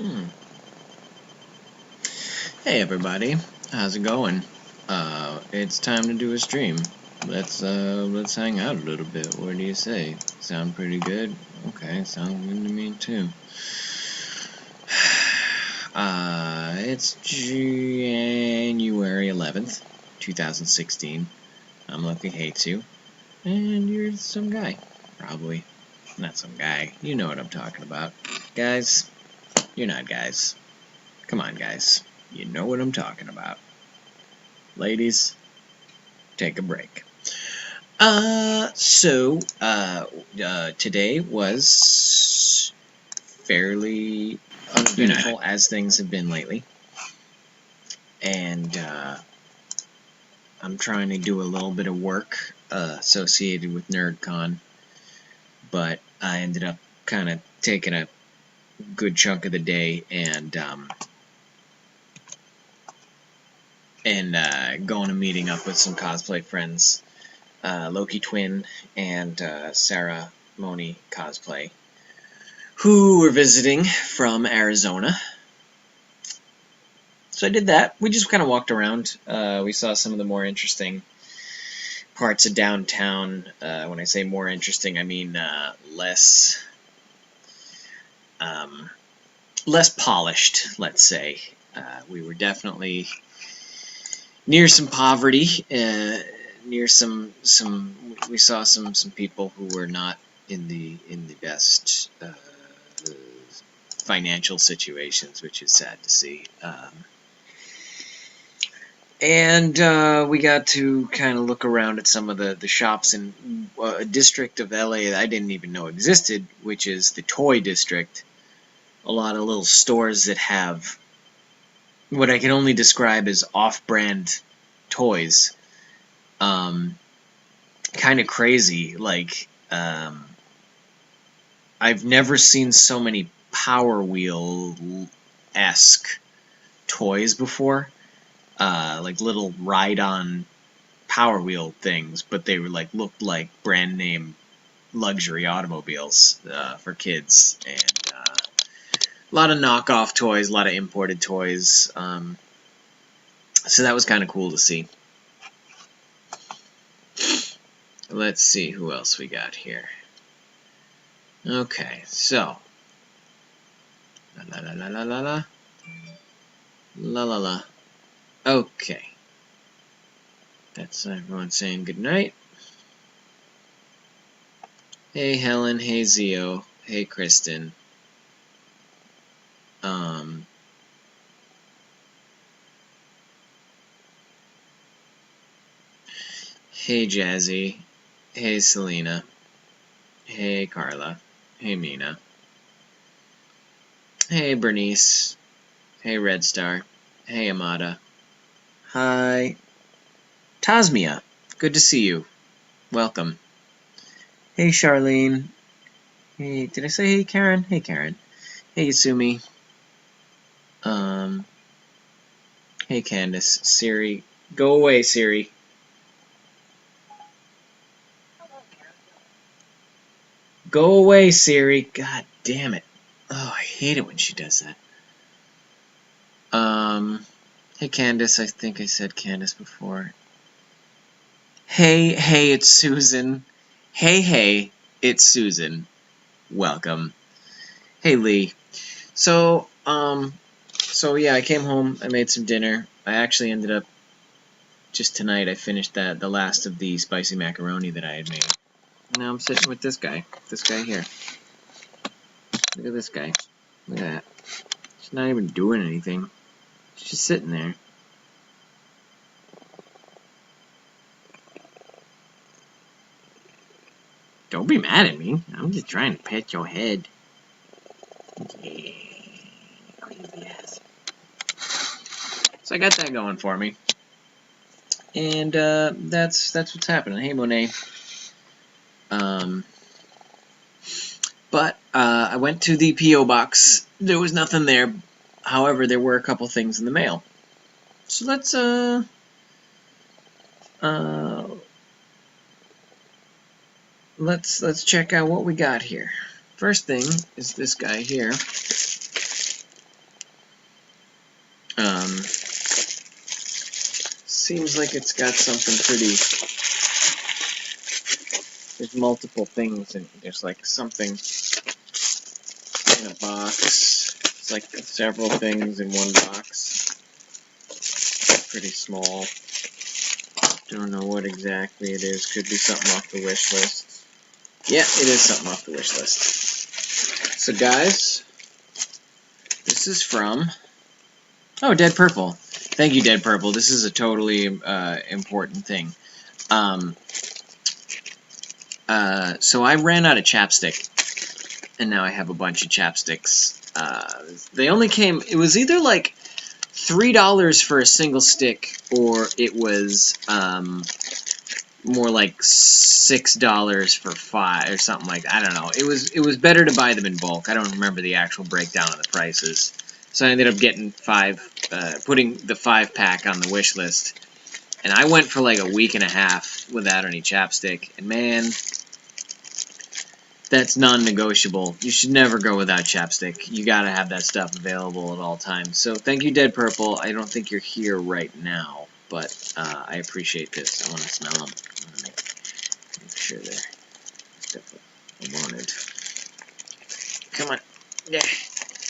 Hmm. Hey everybody, how's it going? It's time to do a stream. Let's hang out a little bit. What do you say? Sound pretty good? Okay, sounds good to me too. It's January 11th, 2016. I'm Loki Hates You, and you're some guy. Probably. Not some guy. You know what I'm talking about. Guys, you're not guys. Come on, guys. You know what I'm talking about. Ladies, take a break. Today was fairly uneventful as things have been lately. And, I'm trying to do a little bit of work, associated with NerdCon. But I ended up kind of taking a good chunk of the day and going and meeting up with some cosplay friends, Loki Twin and Sarah Moni Cosplay, who were visiting from Arizona. So I did that. We just kind of walked around. We saw some of the more interesting parts of downtown. When I say more interesting, I mean less polished, let's say. We were definitely near some poverty, near some we saw some people who were not in the best financial situations, which is sad to see. And we got to kind of look around at some of the shops in a district of LA that I didn't even know existed, which is the toy district. A lot of little stores that have what I can only describe as off-brand toys. Kind of crazy. Like, I've never seen so many Power Wheel-esque toys before. Like little ride-on Power Wheel things, but they were looked like brand name luxury automobiles for kids, and a lot of knockoff toys, a lot of imported toys. So that was kind of cool to see. Let's see who else we got here. Okay, so la. Okay, that's everyone saying goodnight. Hey Helen, hey Zio, hey Kristen. Hey Jazzy, hey Selena, hey Carla, hey Mina, hey Bernice, hey Red Star, hey Amada, hi Tasmia, good to see you, welcome. Hey Charlene, hey, did I say hey Karen? Hey Karen, hey Yasumi, hey Candace, Siri, go away Siri. Go away, Siri. God damn it. Oh, I hate it when she does that. Hey, Candace. I think I said Candace before. Hey, it's Susan. Hey, it's Susan. Welcome. Hey, Lee. So yeah, I came home. I made some dinner. I actually ended up, just tonight, I finished the last of the spicy macaroni that I had made. Now I'm sitting with this guy. This guy here. Look at this guy. Look at that. He's not even doing anything. He's just sitting there. Don't be mad at me. I'm just trying to pet your head. Yeah. Crazy ass. So I got that going for me. And that's what's happening. Hey Monet. But I went to the P.O. box. There was nothing there. However, there were a couple things in the mail. So let's check out what we got here. First thing is this guy here. Seems like it's got something pretty... There's multiple things, and there's like something in a box. It's like several things in one box. Pretty small. Don't know what exactly it is. Could be something off the wish list. Yeah, it is something off the wish list. So guys, this is from... Oh, Dead Purple. Thank you, Dead Purple. This is a totally important thing. So I ran out of chapstick, and now I have a bunch of chapsticks. They only came... It was either like $3 for a single stick, or it was more like $6 for 5 or something like that. I don't know. It was better to buy them in bulk. I don't remember the actual breakdown of the prices. So I ended up getting putting the 5-pack on the wish list. And I went for like a week and a half without any chapstick. And man, that's non-negotiable. You should never go without chapstick. You gotta have that stuff available at all times. So thank you, Dead Purple. I don't think you're here right now, but I appreciate this. I want to smell them. I want to make sure they're stuff I wanted. Come on. Yeah.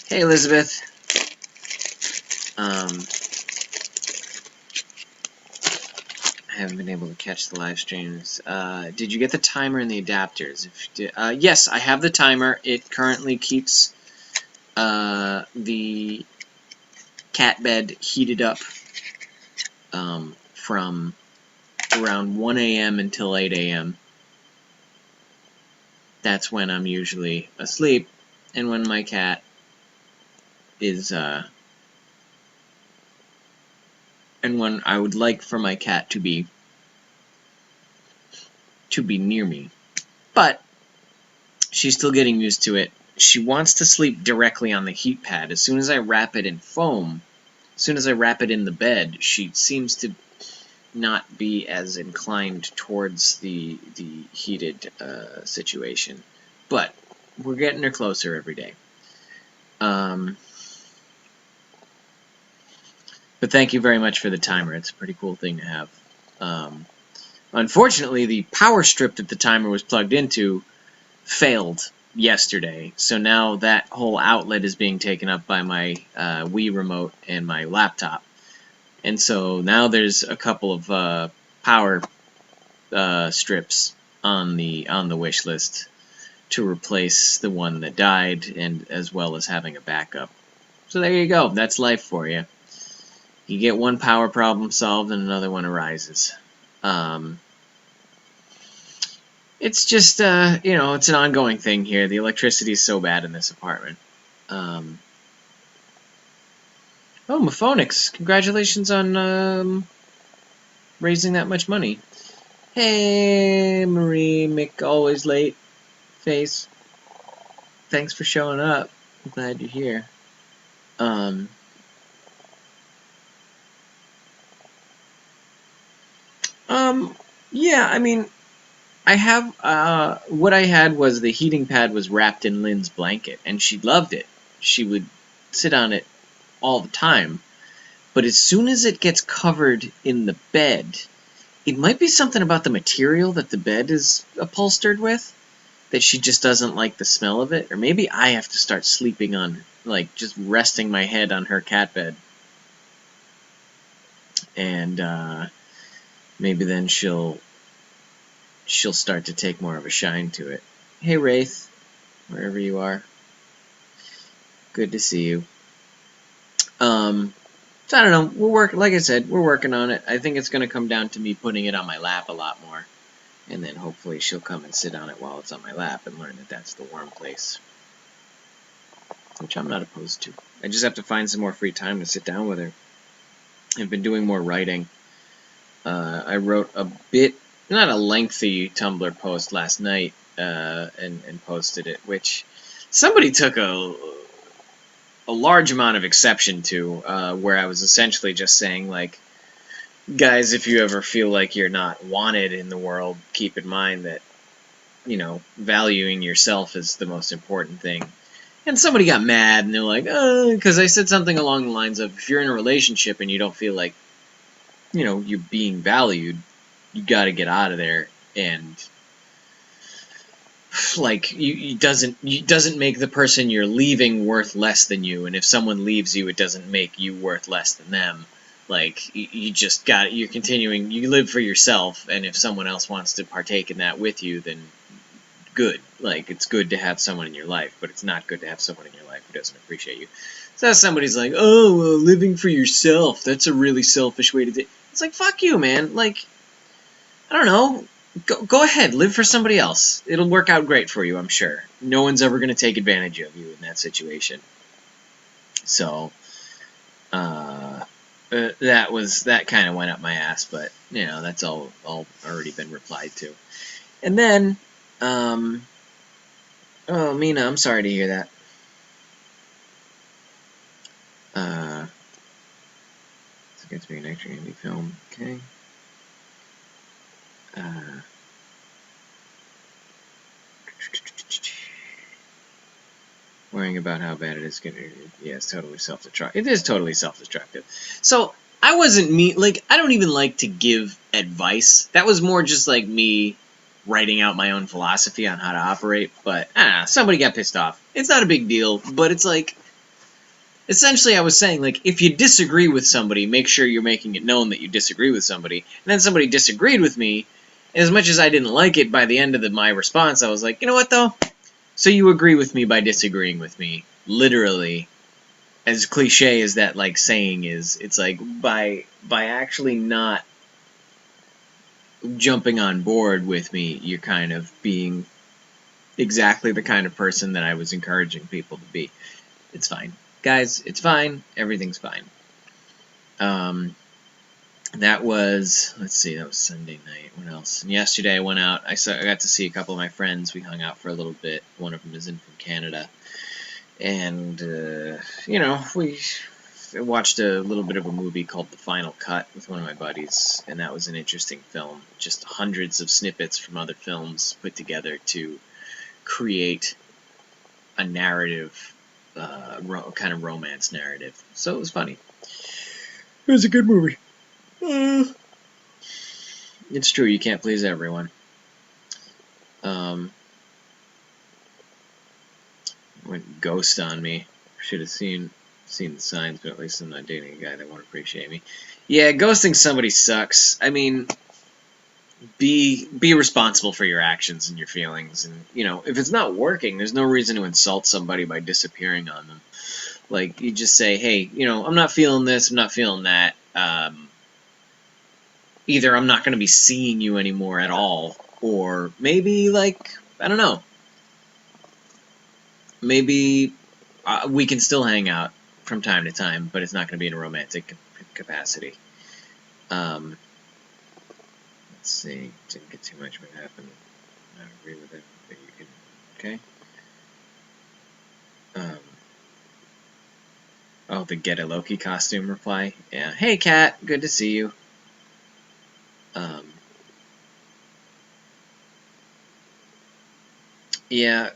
Hey, Elizabeth. I haven't been able to catch the live streams. Did you get the timer and the adapters? If you did, yes, I have the timer. It currently keeps the cat bed heated up from around 1 a.m. until 8 a.m. That's when I'm usually asleep, and when my cat is and when I would like for my cat to be near me. But she's still getting used to it. She wants to sleep directly on the heat pad. As soon as I wrap it in foam, as soon as I wrap it in the bed, she seems to not be as inclined towards the heated situation. But we're getting her closer every day. But thank you very much for the timer. It's a pretty cool thing to have. Unfortunately, the power strip that the timer was plugged into failed yesterday. So now that whole outlet is being taken up by my Wii remote and my laptop. And so now there's a couple of power strips on the wish list to replace the one that died, and as well as having a backup. So there you go. That's life for you. You get one power problem solved and another one arises. It's just, you know, it's an ongoing thing here. The electricity is so bad in this apartment. Oh, Maphonix, congratulations on raising that much money. Hey, Marie, Mick, always late. Face. Thanks for showing up. I'm glad you're here. Yeah, I mean, I have, what I had was the heating pad was wrapped in Lynn's blanket, and she loved it. She would sit on it all the time. But as soon as it gets covered in the bed, it might be something about the material that the bed is upholstered with, that she just doesn't like the smell of it. Or maybe I have to start sleeping on, like, just resting my head on her cat bed. And, maybe then she'll start to take more of a shine to it. Hey, Wraith, wherever you are. Good to see you. So I don't know, like I said, we're working on it. I think it's going to come down to me putting it on my lap a lot more. And then hopefully she'll come and sit on it while it's on my lap and learn that that's the warm place. Which I'm not opposed to. I just have to find some more free time to sit down with her. I've been doing more writing. I wrote a bit, not a lengthy Tumblr post last night, and posted it, which somebody took a large amount of exception to, where I was essentially just saying, like, guys, if you ever feel like you're not wanted in the world, keep in mind that, you know, valuing yourself is the most important thing. And somebody got mad, and they're like, because I said something along the lines of, if you're in a relationship and you don't feel like, you're being valued, you got to get out of there. And like, you doesn't make the person you're leaving worth less than you, and if someone leaves you, it doesn't make you worth less than them. Like, you're continuing, you live for yourself, and if someone else wants to partake in that with you, then good. Like, it's good to have someone in your life, but it's not good to have someone in your life who doesn't appreciate you. So somebody's like, oh, well, living for yourself, that's a really selfish way to do it. It's like, fuck you, man. Like, I don't know. Go ahead, live for somebody else. It'll work out great for you, I'm sure. No one's ever going to take advantage of you in that situation. So, that kind of went up my ass, but, that's all already been replied to. And then, oh, Mina, I'm sorry to hear that. It's going to be an extra indie film, okay. Worrying about how bad it is going to... Yeah, it's totally self-destructive. It is totally self-destructive. So, I wasn't I don't even like to give advice. That was more just like me writing out my own philosophy on how to operate. But, somebody got pissed off. It's not a big deal, but it's like... Essentially, I was saying, like, if you disagree with somebody, make sure you're making it known that you disagree with somebody. And then somebody disagreed with me, and as much as I didn't like it, by the end of my response, I was like, you know what, though? So you agree with me by disagreeing with me. Literally, as cliche as that, like, saying is, it's like, by actually not jumping on board with me, you're kind of being exactly the kind of person that I was encouraging people to be. It's fine. Guys, it's fine. Everything's fine. That was, let's see, that was Sunday night. What else? And yesterday I went out. I got to see a couple of my friends. We hung out for a little bit. One of them is in from Canada. And, we watched a little bit of a movie called The Final Cut with one of my buddies. And that was an interesting film. Just hundreds of snippets from other films put together to create a narrative, kind of romance narrative. So it was funny. It was a good movie. It's true, you can't please everyone. Went ghost on me. Should have seen the signs, but at least I'm not dating a guy that won't appreciate me. Yeah, ghosting somebody sucks. I mean, be responsible for your actions and your feelings, and if it's not working, there's no reason to insult somebody by disappearing on them. Like, you just say, hey, I'm not feeling this, I'm not feeling that. Either I'm not going to be seeing you anymore at all, or maybe, like, I don't know. Maybe we can still hang out from time to time, but it's not going to be in a romantic capacity. Let's see. Didn't get too much what happened. I agree with it, but you can... Okay. Oh, the Get a Loki costume reply? Yeah. Hey, Kat. Good to see you. Yeah.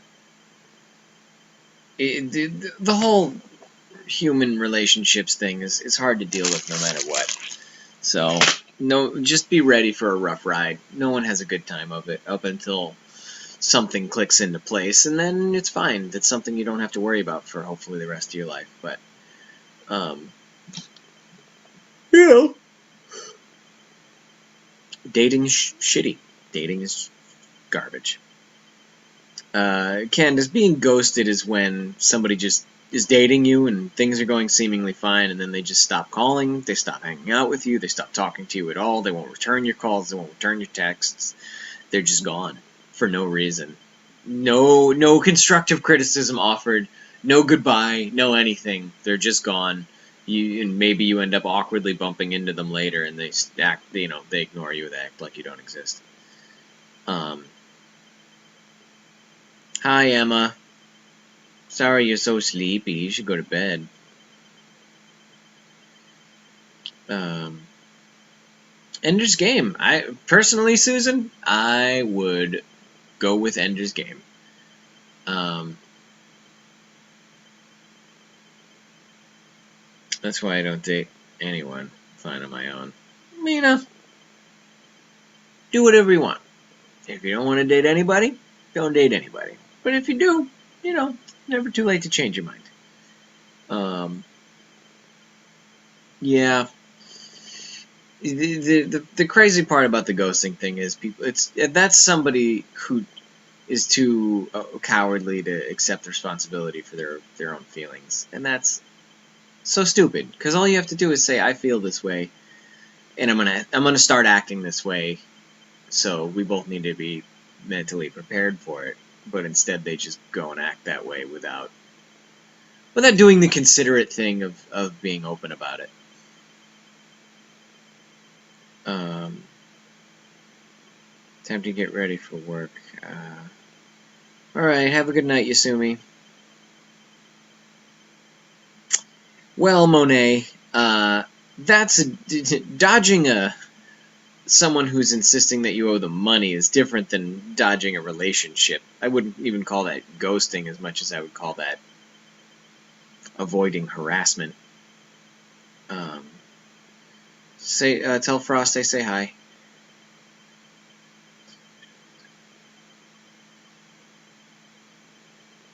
The whole human relationships thing is hard to deal with no matter what. So, just be ready for a rough ride. No one has a good time of it up until something clicks into place, and then it's fine. That's something you don't have to worry about for hopefully the rest of your life. But, dating is shitty. Dating is garbage. Candace, being ghosted is when somebody just is dating you and things are going seemingly fine, and then they just stop calling, they stop hanging out with you, they stop talking to you at all, they won't return your calls, they won't return your texts, they're just gone for no reason. No constructive criticism offered, no goodbye, no anything. They're just gone. And maybe you end up awkwardly bumping into them later, and they they ignore you, they act like you don't exist. Hi, Emma. Sorry you're so sleepy. You should go to bed. Ender's Game. Personally, Susan, I would go with Ender's Game. That's why I don't date anyone. Fine on my own. You know, do whatever you want. If you don't want to date anybody, don't date anybody. But if you do, you know, never too late to change your mind. Yeah. The crazy part about the ghosting thing is that's somebody who is too cowardly to accept responsibility for their own feelings, and that's so stupid. Because all you have to do is say, "I feel this way, and I'm gonna start acting this way." So we both need to be mentally prepared for it. But instead, they just go and act that way without doing the considerate thing of being open about it. Um, Time to get ready for work. Alright, have a good night, Yasumi. Well, Monet, that's dodging someone who's insisting that you owe them money is different than dodging a relationship. I wouldn't even call that ghosting as much as I would call that avoiding harassment. Tell Frost I say hi.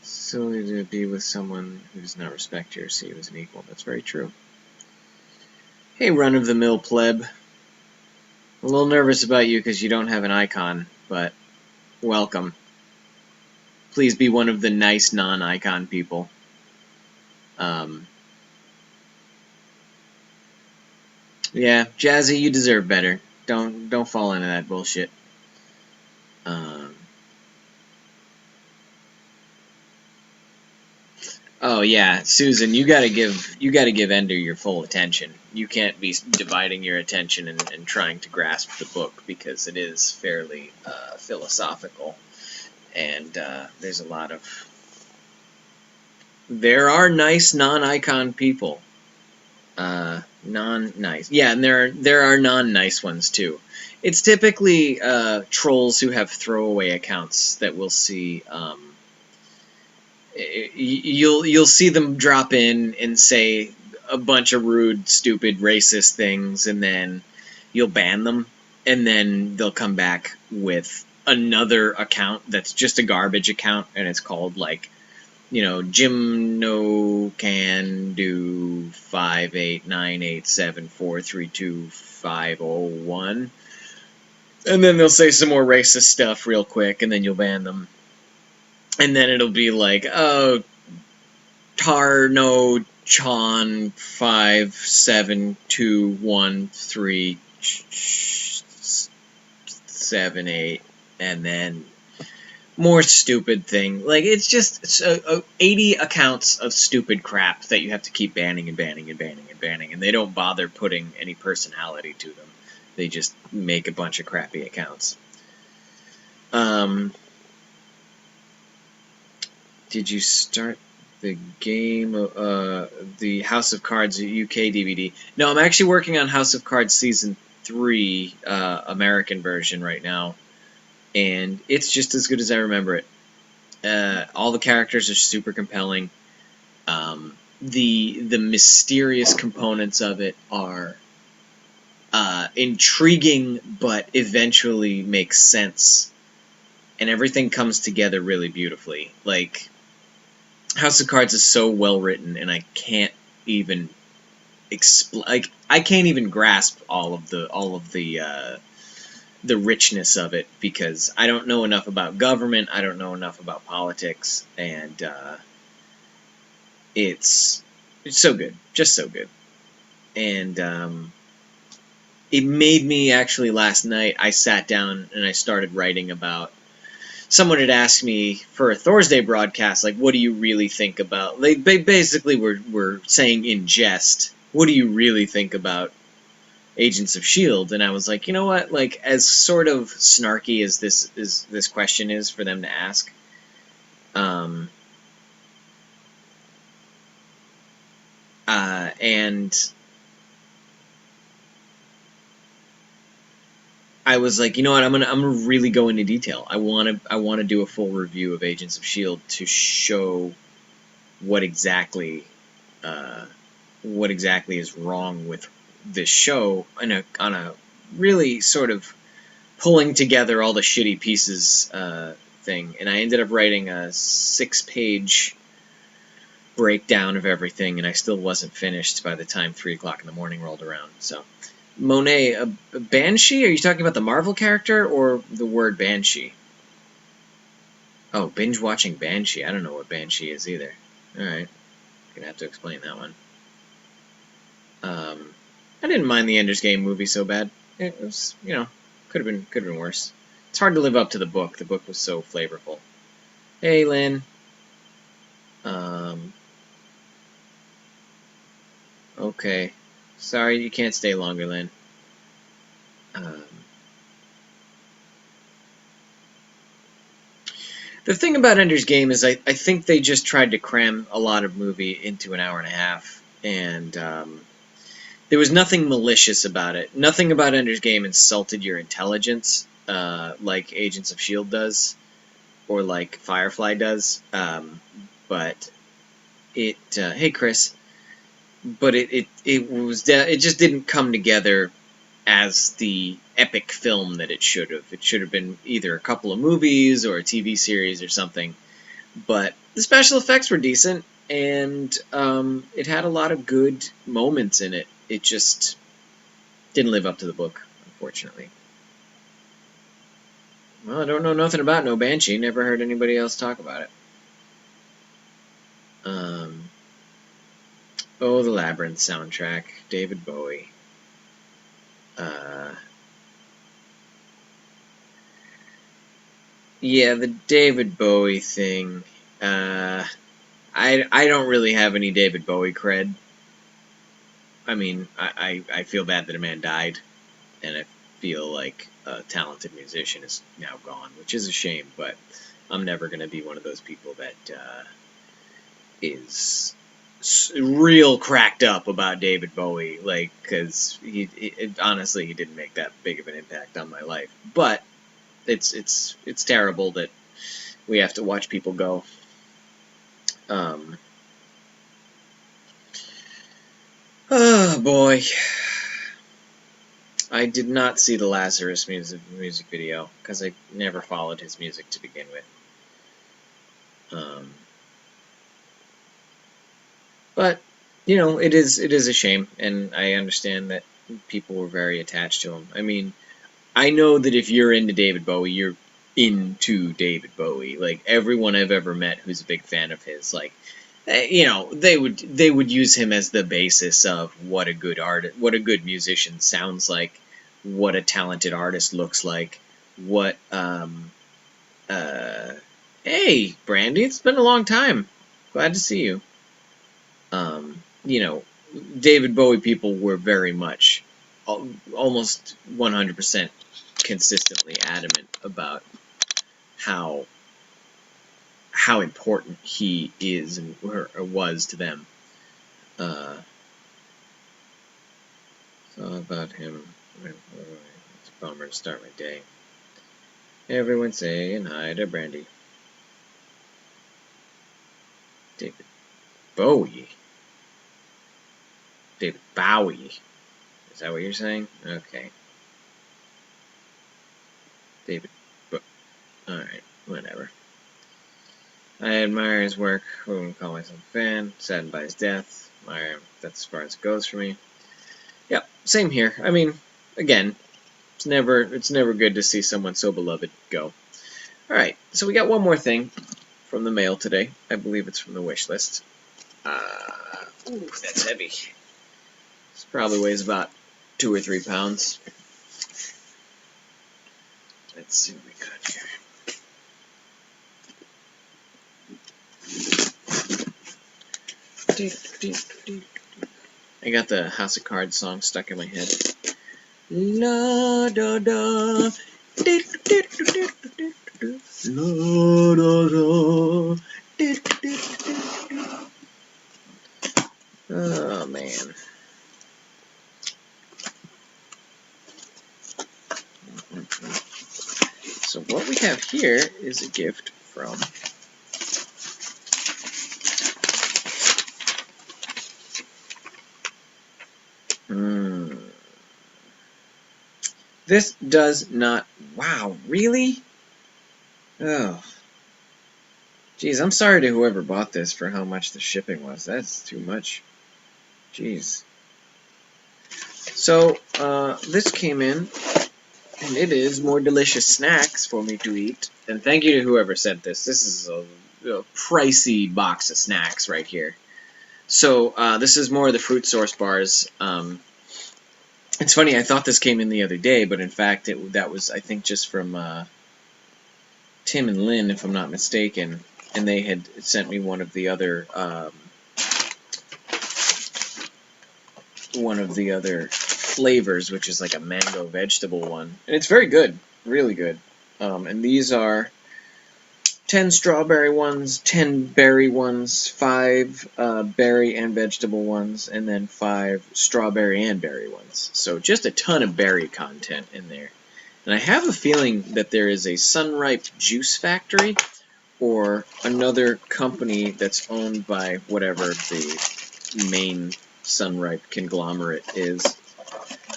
Silly to be with someone who does not respect you or see you as an equal. That's very true. Hey, run-of-the-mill pleb. A little nervous about you because you don't have an icon, but welcome. Please be one of the nice non-icon people. Yeah, Jazzy, you deserve better. Don't fall into that bullshit. Oh yeah, Susan, you gotta give Ender your full attention. You can't be dividing your attention and trying to grasp the book because it is fairly philosophical, and there's a lot of. There are nice non-icon people. Non-nice. Yeah, and there are non-nice ones too. It's typically trolls who have throwaway accounts that we'll see. You'll see them drop in and say a bunch of rude, stupid, racist things, and then you'll ban them, and then they'll come back with another account that's just a garbage account, and it's called like, Jim no can do 58987432501, and then they'll say some more racist stuff real quick, and then you'll ban them, and then it'll be like, oh, Tar no Chan 5721378, and then more stupid thing. Like, it's just 80 accounts of stupid crap that you have to keep banning and banning and banning and banning, and they don't bother putting any personality to them. They just make a bunch of crappy accounts. Did you start the game, the House of Cards UK DVD? No, I'm actually working on House of Cards Season 3 American version right now, and it's just as good as I remember it. All the characters are super compelling. The mysterious components of it are intriguing, but eventually make sense, and everything comes together really beautifully. Like, House of Cards is so well written, and I can't even I can't even grasp all of the richness of it because I don't know enough about government. I don't know enough about politics, and it's so good, just so good. And it made me actually last night. I sat down and I started writing about. Someone had asked me for a Thursday broadcast, like, what do you really think about? They basically were saying in jest, what do you really think about Agents of S.H.I.E.L.D.? And I was like, you know what? Like, as sort of snarky as this question is for them to ask, and I was like, you know what? I'm gonna really go into detail. I want to do a full review of Agents of S.H.I.E.L.D. to show what exactly what exactly is wrong with this show on a really sort of pulling together all the shitty pieces thing, and I ended up writing a 6-page breakdown of everything, and I still wasn't finished by the time 3 o'clock in the morning rolled around. So, Monet, a Banshee? Are you talking about the Marvel character or the word Banshee? Oh, binge-watching Banshee. I don't know what Banshee is either. Alright. Gonna have to explain that one. I didn't mind the Ender's Game movie so bad. It was, you know, could have been worse. It's hard to live up to the book. The book was so flavorful. Hey, Lynn. Okay. Sorry you can't stay longer, Lynn. The thing about Ender's Game is I think they just tried to cram a lot of movie into an hour and a half, and there was nothing malicious about it. Nothing about Ender's Game insulted your intelligence, like Agents of S.H.I.E.L.D. does, or like Firefly does, but it, hey Chris, but it just didn't come together as the epic film that it should have. It should have been either a couple of movies or a TV series or something. But the special effects were decent, and it had a lot of good moments in it. It just didn't live up to the book, unfortunately. Well, I don't know nothing about no Banshee. Never heard anybody else talk about it. Oh, the Labyrinth soundtrack. David Bowie. Yeah, the David Bowie thing. I don't really have any David Bowie cred. I mean, I feel bad that a man died, and I feel like a talented musician is now gone, which is a shame, but I'm never going to be one of those people that is real cracked up about David Bowie, like, because honestly, he didn't make that big of an impact on my life. But it's terrible that we have to watch people go. Oh boy, I did not see the Lazarus music video because I never followed his music to begin with. But you know, it is a shame, and I understand that people were very attached to him. I mean, I know that if you're into David Bowie, you're into David Bowie. Like everyone I've ever met who's a big fan of his, like, you know, they would use him as the basis of what a good musician sounds like, what a talented artist looks like, what hey Brandy, it's been a long time. Glad to see you. You know, David Bowie people were very much, almost 100% consistently adamant about how important he is and or was to them. So about him. It's a bummer to start my day. Everyone saying hi to Brandy. David Bowie. David Bowie. Is that what you're saying? Okay. David Alright, whatever. I admire his work. I wouldn't call myself a fan. Saddened by his death. That's as far as it goes for me. Yep, same here. I mean, again, it's never good to see someone so beloved go. Alright, so we got one more thing from the mail today. I believe it's from the wish list. Ooh, that's heavy. This probably weighs about 2 or 3 pounds. Let's see what we got here. I got the House of Cards song stuck in my head. La da da, la da da. Oh man. So what we have here is a gift from Hmm. This does not... Wow, really? Oh. Jeez, I'm sorry to whoever bought this for how much the shipping was. That's too much. Jeez. So, this came in, and it is more delicious snacks for me to eat. And thank you to whoever sent this. This is a pricey box of snacks right here. So, this is more of the fruit source bars. It's funny, I thought this came in the other day, but in fact, that was, I think, just from Tim and Lynn, if I'm not mistaken. And they had sent me one of the other flavors, which is like a mango vegetable one, and it's very good, really good. And these are 10 strawberry ones, 10 berry ones, 5 berry and vegetable ones, and then 5 strawberry and berry ones. So just a ton of berry content in there. And I have a feeling that there is a Sunripe juice factory or another company that's owned by whatever the main Sunripe conglomerate is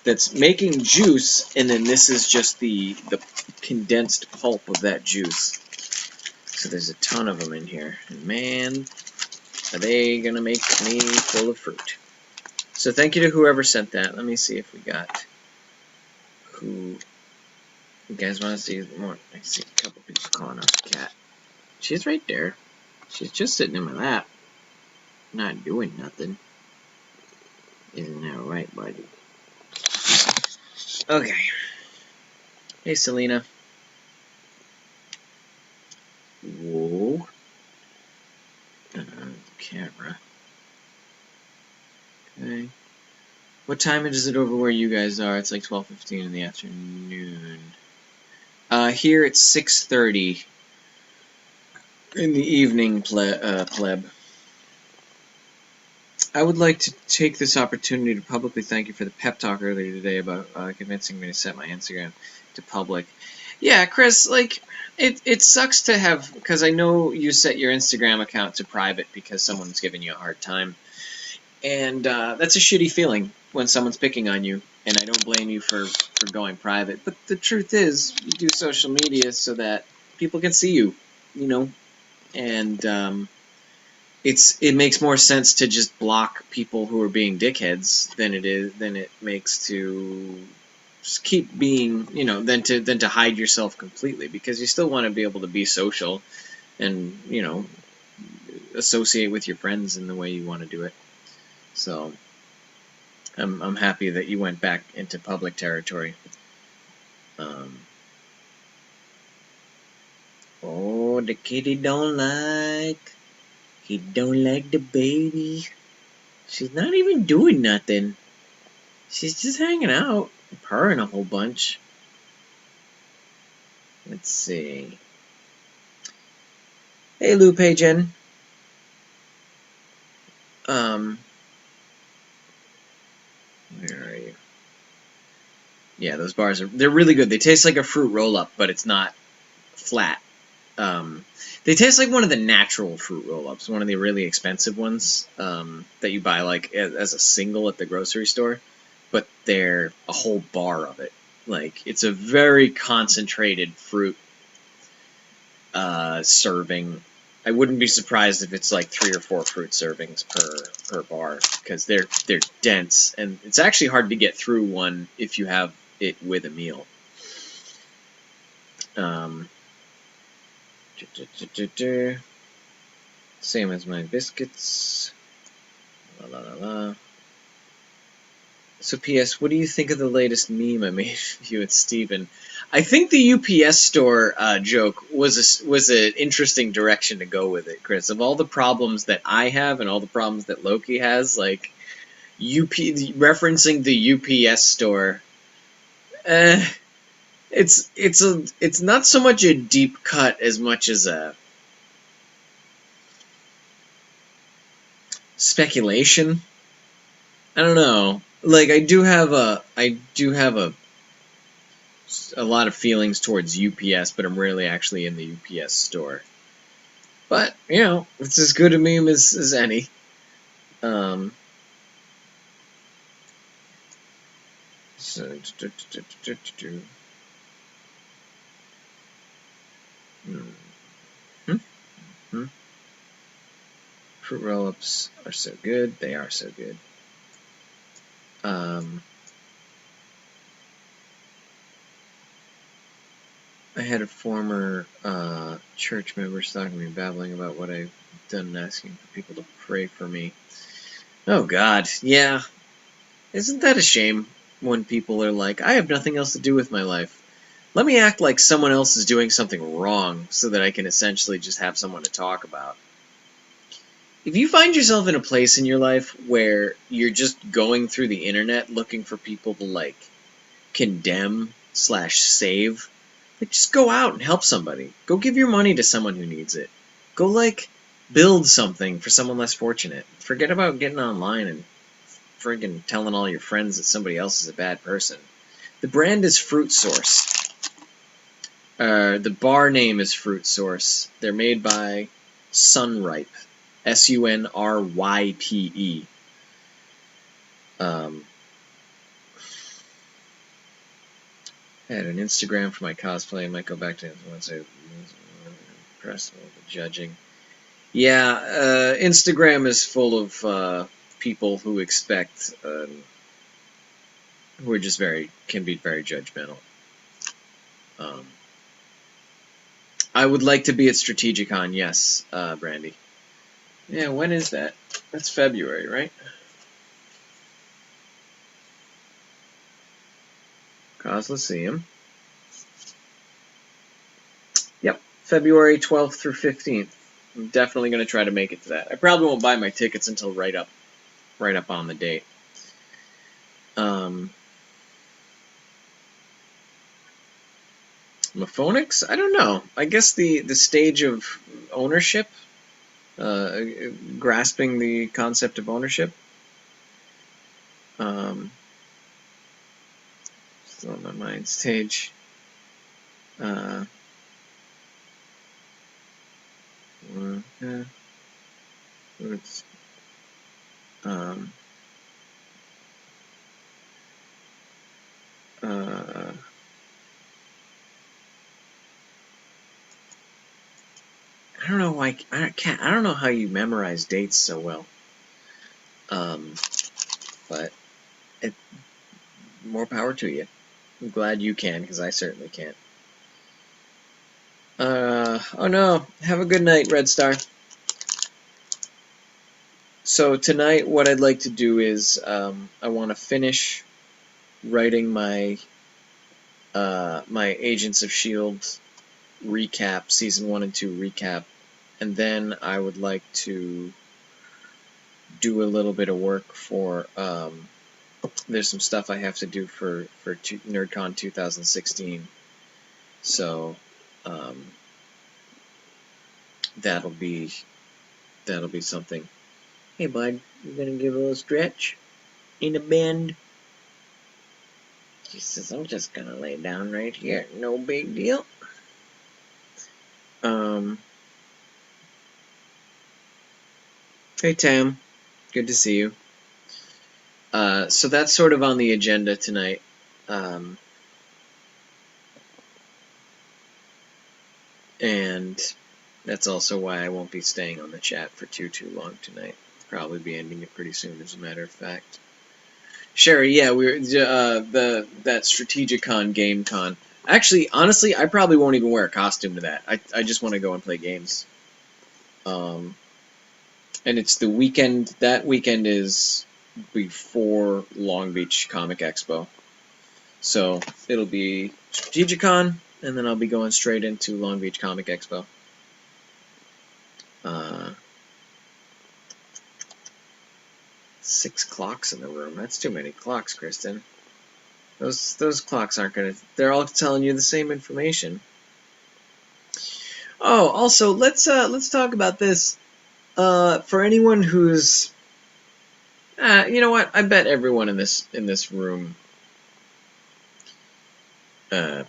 that's making juice, and then this is just the condensed pulp of that juice. So there's a ton of them in here. And man, are they gonna make me full of fruit. So thank you to whoever sent that. Let me see if we got who. You guys want to see more? I see a couple people calling out the cat. She's right there. She's just sitting in my lap. Not doing nothing. Isn't that right, buddy? Okay. Hey, Selena. Whoa. Camera. Okay. What time is it over where you guys are? It's like 12:15 in the afternoon. Here it's 6:30 in the evening, pleb. I would like to take this opportunity to publicly thank you for the pep talk earlier today about convincing me to set my Instagram to public. Yeah, Chris, like, it sucks to have, because I know you set your Instagram account to private because someone's giving you a hard time. And that's a shitty feeling when someone's picking on you, and I don't blame you for going private. But the truth is, you do social media so that people can see you, you know, and it makes more sense to just block people who are being dickheads than it makes to just keep being, you know, than to hide yourself completely, because you still want to be able to be social and, you know, associate with your friends in the way you want to do it. So I'm happy that you went back into public territory. Oh, the kitty don't like. He don't like the baby. She's not even doing nothing. She's just hanging out, purring a whole bunch. Let's see. Hey, Lupe Jen. Where are you? Yeah, those bars they're really good. They taste like a fruit roll-up, but it's not flat. They taste like one of the natural fruit roll-ups, one of the really expensive ones that you buy like as a single at the grocery store, but they're a whole bar of it. Like, it's a very concentrated fruit serving. I wouldn't be surprised if it's like 3 or 4 fruit servings per bar, because they're dense, and it's actually hard to get through one if you have it with a meal. Same as my biscuits. La la la la. So, P.S., what do you think of the latest meme I made of you and Steven? I think the UPS store joke was an interesting direction to go with it, Chris. Of all the problems that I have and all the problems that Loki has, like, referencing the UPS store, it's not so much a deep cut as much as a speculation. I don't know. Like, I do have a lot of feelings towards UPS, but I'm rarely actually in the UPS store. But, you know, it's as good a meme as any. So, fruit roll-ups are so good. They are so good. I had a former church member talking to me, babbling about what I've done and asking for people to pray for me. Oh, God. Yeah. Isn't that a shame when people are like, I have nothing else to do with my life. Let me act like someone else is doing something wrong so that I can essentially just have someone to talk about. If you find yourself in a place in your life where you're just going through the internet looking for people to, like, condemn/save, like, just go out and help somebody. Go give your money to someone who needs it. Go, like, build something for someone less fortunate. Forget about getting online and friggin' telling all your friends that somebody else is a bad person. The brand is Fruit Source. The bar name is Fruit Source. They're made by Sunripe. Sunrype. I had an Instagram for my cosplay. I might go back to it once I impressed with the judging. Yeah, Instagram is full of people who expect, who are just can be very judgmental. I would like to be at Strategicon, yes, Brandy. Yeah, when is that? That's February, right? Coslyceum. Yep, February 12th through 15th. I'm definitely going to try to make it to that. I probably won't buy my tickets until right up on the date. Mophonics? I don't know. I guess the stage of ownership, grasping the concept of ownership. Still on my mind stage. It's, I don't know why I don't know how you memorize dates so well. But more power to you. I'm glad you can, because I certainly can't. Oh no. Have a good night, Red Star. So tonight, what I'd like to do is, I want to finish writing my my Agents of S.H.I.E.L.D. recap, Season 1 and 2 recap, and then I would like to do a little bit of work for, there's some stuff I have to do for NerdCon 2016, so that'll be something. Hey bud, you gonna give a little stretch in a bend? He says, I'm just gonna lay down right here, no big deal. Hey Tam, good to see you. So that's sort of on the agenda tonight. And that's also why I won't be staying on the chat for too long tonight. Probably be ending it pretty soon, as a matter of fact. Sherry, yeah, we're that Strategicon GameCon. Actually, honestly, I probably won't even wear a costume to that. I just want to go and play games. And it's the weekend. That weekend is before Long Beach Comic Expo, so it'll be Strategicon, and then I'll be going straight into Long Beach Comic Expo. 6 clocks in the room. That's too many clocks, Kristen. Those clocks aren't gonna. They're all telling you the same information. Oh, also let's talk about this. For anyone who's, you know what? I bet everyone in this room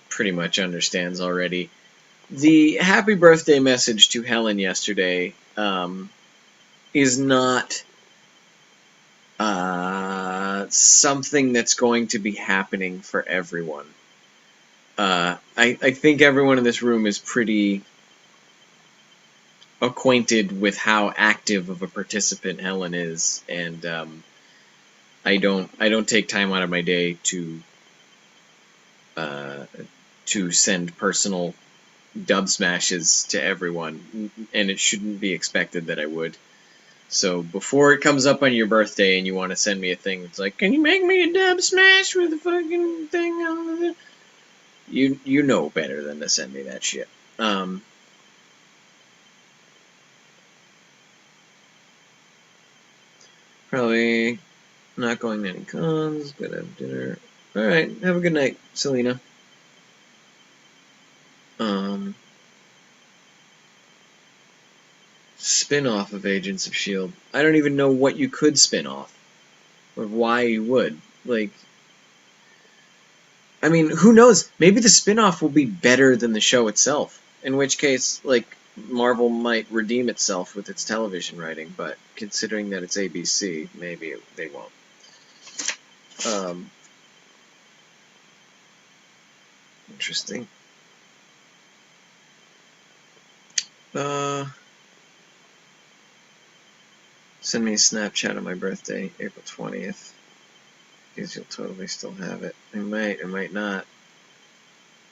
pretty much understands already. The happy birthday message to Helen yesterday is not something that's going to be happening for everyone. I think everyone in this room is pretty acquainted with how active of a participant Helen is, and I don't take time out of my day to send personal dub smashes to everyone, and it shouldn't be expected that I would. So before it comes up on your birthday and you want to send me a thing that's like, can you make me a dub smash with a fucking thing on it? You know better than to send me that shit. Probably not going to any cons, gonna have dinner. Alright, have a good night, Selena. Spin-off of Agents of S.H.I.E.L.D. I don't even know what you could spin off. Or why you would. Like, I mean, who knows? Maybe the spin-off will be better than the show itself. In which case, like, Marvel might redeem itself with its television writing, but considering that it's ABC, maybe they won't. Interesting. Send me a Snapchat on my birthday, April 20th. Because you'll totally still have it. I might not.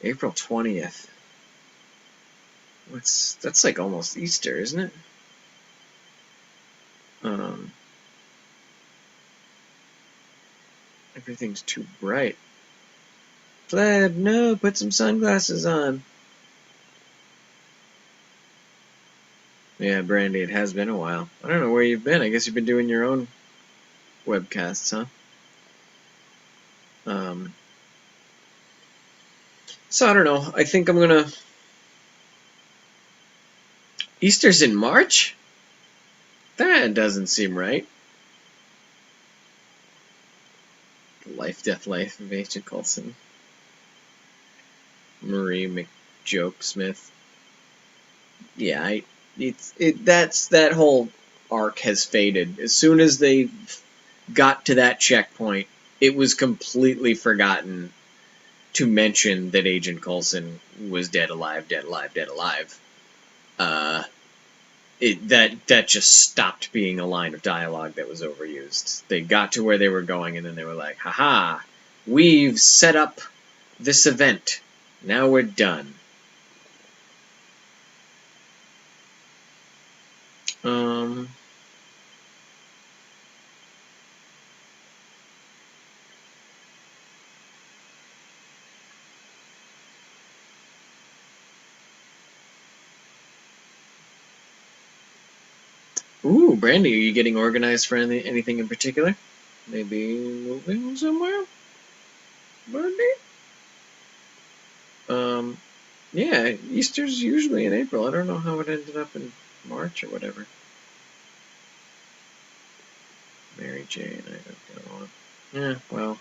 April 20th. That's like almost Easter, isn't it? Everything's too bright. Flab, no, put some sunglasses on. Yeah, Brandy, it has been a while. I don't know where you've been. I guess you've been doing your own webcasts, huh? So I don't know. I think I'm gonna... Easter's in March? That doesn't seem right. Life, Death, Life of Agent Coulson. Marie McJokesmith. Yeah, that whole arc has faded. As soon as they got to that checkpoint, it was completely forgotten to mention that Agent Coulson was dead alive, dead alive, dead alive. That just stopped being a line of dialogue that was overused. They got to where they were going, and then they were like, haha, we've set up this event. Now we're done. Ooh, Brandy, are you getting organized for anything in particular? Maybe moving somewhere? Brandy? Yeah, Easter's usually in April. I don't know how it ended up in March or whatever. Mary Jane, I don't know. Yeah, well,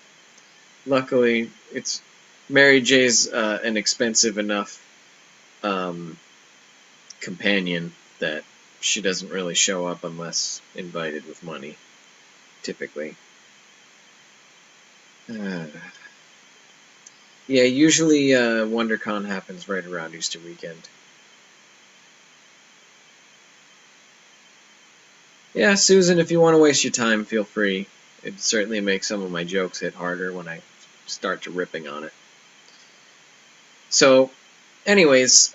luckily, it's Mary J's an expensive enough companion that she doesn't really show up unless invited with money, typically. Yeah, usually Wondercon happens right around Easter weekend. Yeah, Susan, if you want to waste your time, feel free. It certainly makes some of my jokes hit harder when I start to ripping on it. So, anyways,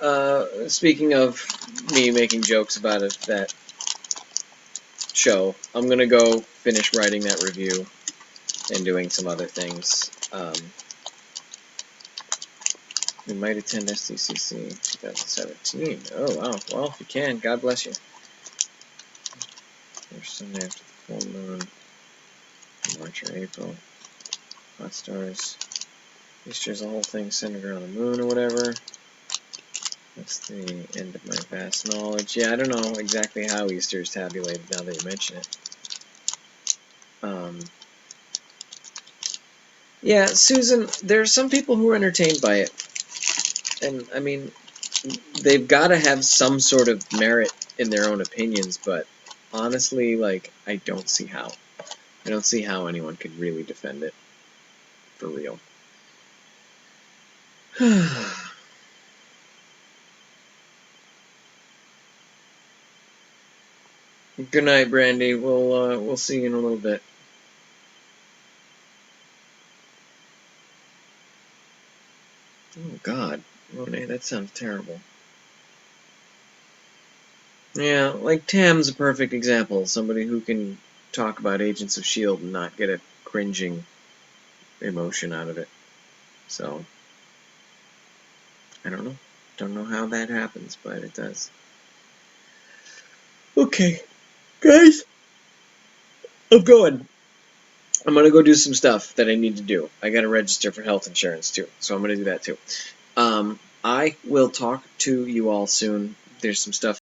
speaking of me making jokes about that show, I'm going to go finish writing that review and doing some other things. We might attend SDCC 2017. Oh, wow. Well, if you can, God bless you. First Sunday after the full moon. March or April. Hot stars. Easter's the whole thing centered around the moon or whatever. That's the end of my vast knowledge. Yeah, I don't know exactly how Easter is tabulated now that you mention it. Yeah, Susan, there are some people who are entertained by it. And, I mean, they've got to have some sort of merit in their own opinions, but honestly, like, I don't see how. I don't see how anyone could really defend it. For real. Good night, Brandy. We'll see you in a little bit. Oh God, Monet, that sounds terrible. Yeah, like Tam's a perfect example. Somebody who can talk about Agents of S.H.I.E.L.D. and not get a cringing emotion out of it. So, I don't know. Don't know how that happens, but it does. Okay, guys, I'm going. I'm gonna go do some stuff that I need to do. I gotta register for health insurance too, so I'm gonna do that too. I will talk to you all soon. There's some stuff